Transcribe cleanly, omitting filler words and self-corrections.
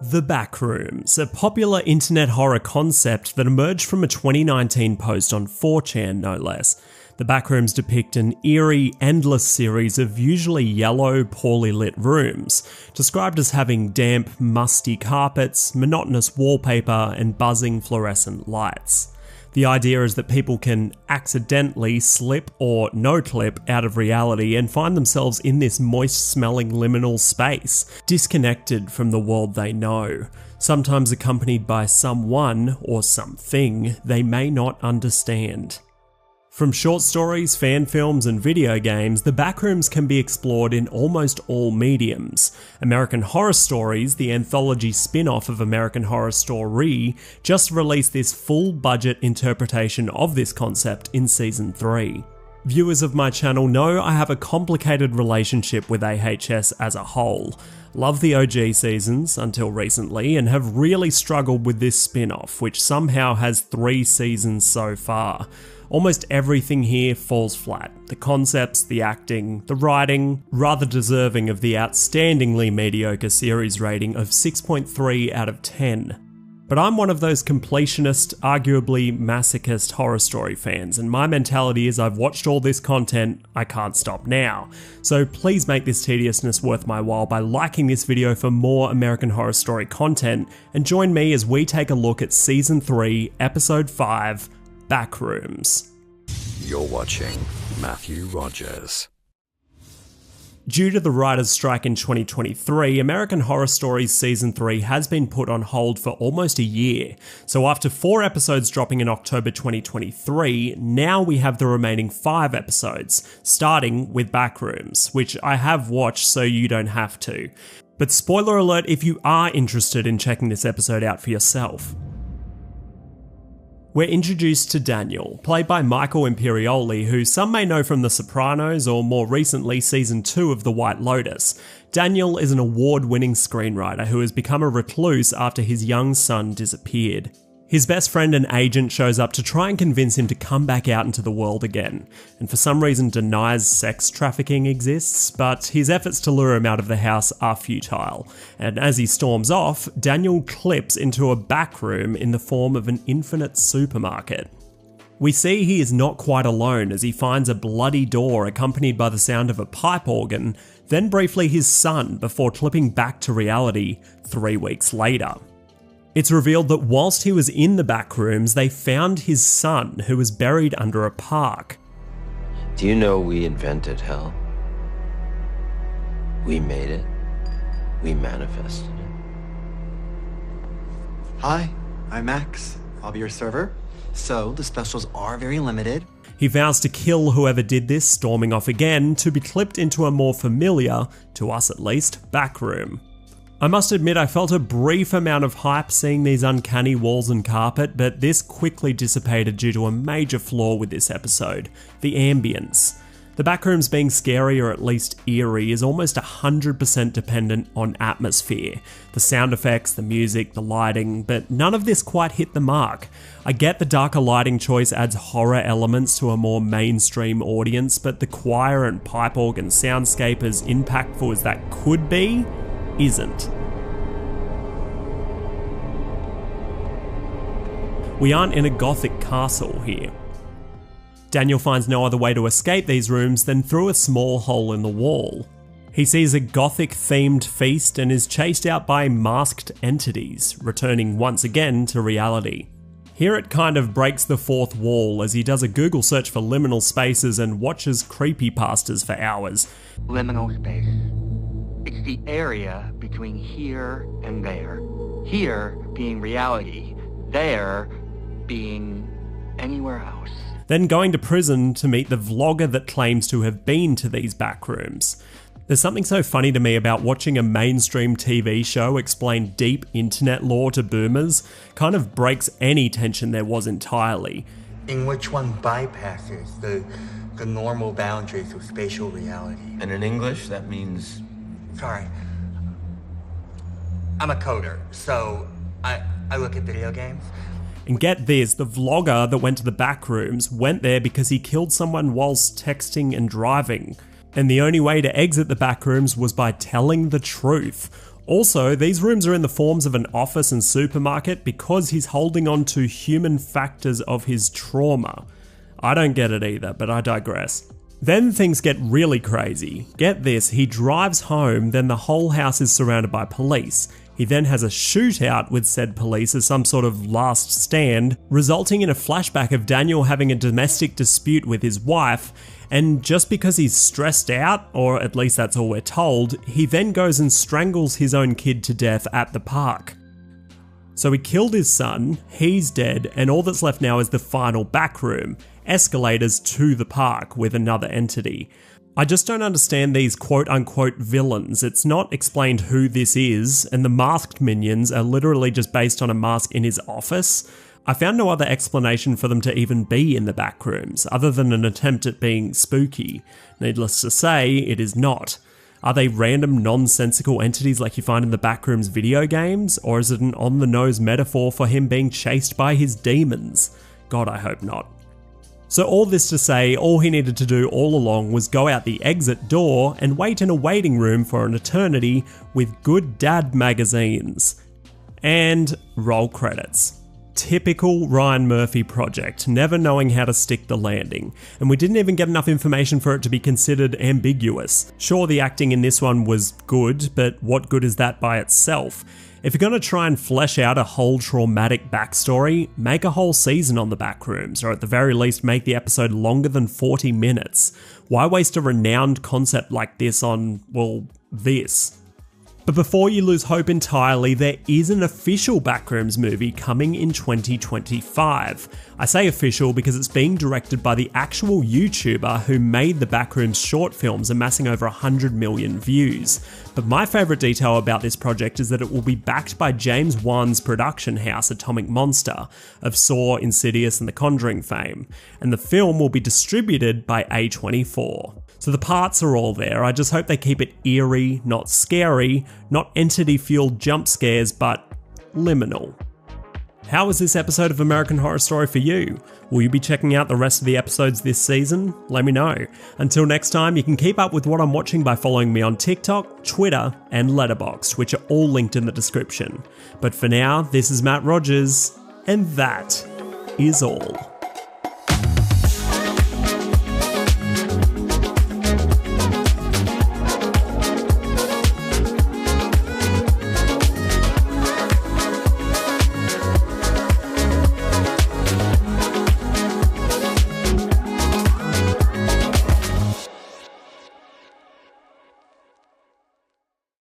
The Backrooms, a popular internet horror concept that emerged from a 2019 post on 4chan no less. The Backrooms depict an eerie, endless series of usually yellow, poorly lit rooms, described as having damp, musty carpets, monotonous wallpaper, and buzzing fluorescent lights. The idea is that people can accidentally slip or no-clip out of reality and find themselves in this moist-smelling liminal space, disconnected from the world they know, sometimes accompanied by someone or something they may not understand. From short stories, fan films, and video games, The Backrooms can be explored in almost all mediums. American Horror Stories, the anthology spin-off of American Horror Story, just released this full-budget interpretation of this concept in Season 3. Viewers of my channel know I have a complicated relationship with AHS as a whole. Love the OG seasons until recently, and have really struggled with this spin-off, which somehow has 3 seasons so far. Almost everything here falls flat. The concepts, the acting, the writing, rather deserving of the outstandingly mediocre series rating of 6.3 out of 10. But I'm one of those completionist, arguably masochist horror story fans, and my mentality is I've watched all this content, I can't stop now. So please make this tediousness worth my while by liking this video for more American Horror Story content, and join me as we take a look at Season 3, Episode 5, Backrooms. You're watching Matthew Rogers. Due to the writers' strike in 2023, American Horror Stories Season 3 has been put on hold for almost a year. So after 4 episodes dropping in October 2023, now we have the remaining 5 episodes, starting with Backrooms, which I have watched so you don't have to. But spoiler alert if you are interested in checking this episode out for yourself. We're introduced to Daniel, played by Michael Imperioli, who some may know from The Sopranos or more recently Season 2 of The White Lotus. Daniel is an award-winning screenwriter who has become a recluse after his young son disappeared. His best friend and agent shows up to try and convince him to come back out into the world again, and for some reason denies sex trafficking exists, but his efforts to lure him out of the house are futile, and as he storms off, Daniel clips into a back room in the form of an infinite supermarket. We see he is not quite alone as he finds a bloody door accompanied by the sound of a pipe organ, then briefly his son before clipping back to reality 3 weeks later. It's revealed that whilst he was in the Backrooms, they found his son, who was buried under a park. Do you know we invented hell? We made it. We manifested it. Hi, I'm Max. I'll be your server. So, the specials are very limited. He vows to kill whoever did this, storming off again, to be clipped into a more familiar, to us at least, backroom. I must admit I felt a brief amount of hype seeing these uncanny walls and carpet, but this quickly dissipated due to a major flaw with this episode: the ambience. The Backrooms being scary or at least eerie is almost 100% dependent on atmosphere. The sound effects, the music, the lighting, but none of this quite hit the mark. I get the darker lighting choice adds horror elements to a more mainstream audience, but the choir and pipe organ soundscape, as impactful as that could be, isn't. We aren't in a gothic castle here. Daniel finds no other way to escape these rooms than through a small hole in the wall. He sees a gothic-themed feast and is chased out by masked entities, returning once again to reality. Here it kind of breaks the fourth wall as he does a Google search for liminal spaces and watches creepypastas for hours. Liminal space. It's the area between here and there. Here being reality, there being anywhere else. Then going to prison to meet the vlogger that claims to have been to these backrooms. There's something so funny to me about watching a mainstream TV show explain deep internet lore to boomers, kind of breaks any tension there was entirely. In which one bypasses the normal boundaries of spatial reality. And in English, that means... Sorry. I'm a coder, so I look at video games. And get this, the vlogger that went to the Backrooms went there because he killed someone whilst texting and driving. And the only way to exit the Backrooms was by telling the truth. Also, these rooms are in the forms of an office and supermarket because he's holding on to human factors of his trauma. I don't get it either, but I digress. Then things get really crazy. Get this, he drives home, then the whole house is surrounded by police. He then has a shootout with said police as some sort of last stand, resulting in a flashback of Daniel having a domestic dispute with his wife, and just because he's stressed out, or at least that's all we're told, he then goes and strangles his own kid to death at the park. So he killed his son, he's dead, and all that's left now is the final back room, escalators to the park with another entity. I just don't understand these quote-unquote villains. It's not explained who this is, and the masked minions are literally just based on a mask in his office. I found no other explanation for them to even be in the backrooms, other than an attempt at being spooky. Needless to say, it is not. Are they random nonsensical entities like you find in the Backrooms video games, or is it an on-the-nose metaphor for him being chased by his demons? God, I hope not. So all this to say, all he needed to do all along was go out the exit door and wait in a waiting room for an eternity with good dad magazines. And roll credits. Typical Ryan Murphy project, never knowing how to stick the landing. And we didn't even get enough information for it to be considered ambiguous. Sure, the acting in this one was good, but what good is that by itself? If you're going to try and flesh out a whole traumatic backstory, make a whole season on the Backrooms, or at the very least make the episode longer than 40 minutes. Why waste a renowned concept like this on, well, this? But before you lose hope entirely, there is an official Backrooms movie coming in 2025. I say official because it's being directed by the actual YouTuber who made the Backrooms short films, amassing over 100 million views. But my favourite detail about this project is that it will be backed by James Wan's production house, Atomic Monster, of Saw, Insidious and The Conjuring fame, and the film will be distributed by A24. So the parts are all there, I just hope they keep it eerie, not scary, not entity-fueled jump scares, but liminal. How was this episode of American Horror Story for you? Will you be checking out the rest of the episodes this season? Let me know. Until next time, you can keep up with what I'm watching by following me on TikTok, Twitter, and Letterboxd, which are all linked in the description. But for now, this is Matt Rogers, and that is all.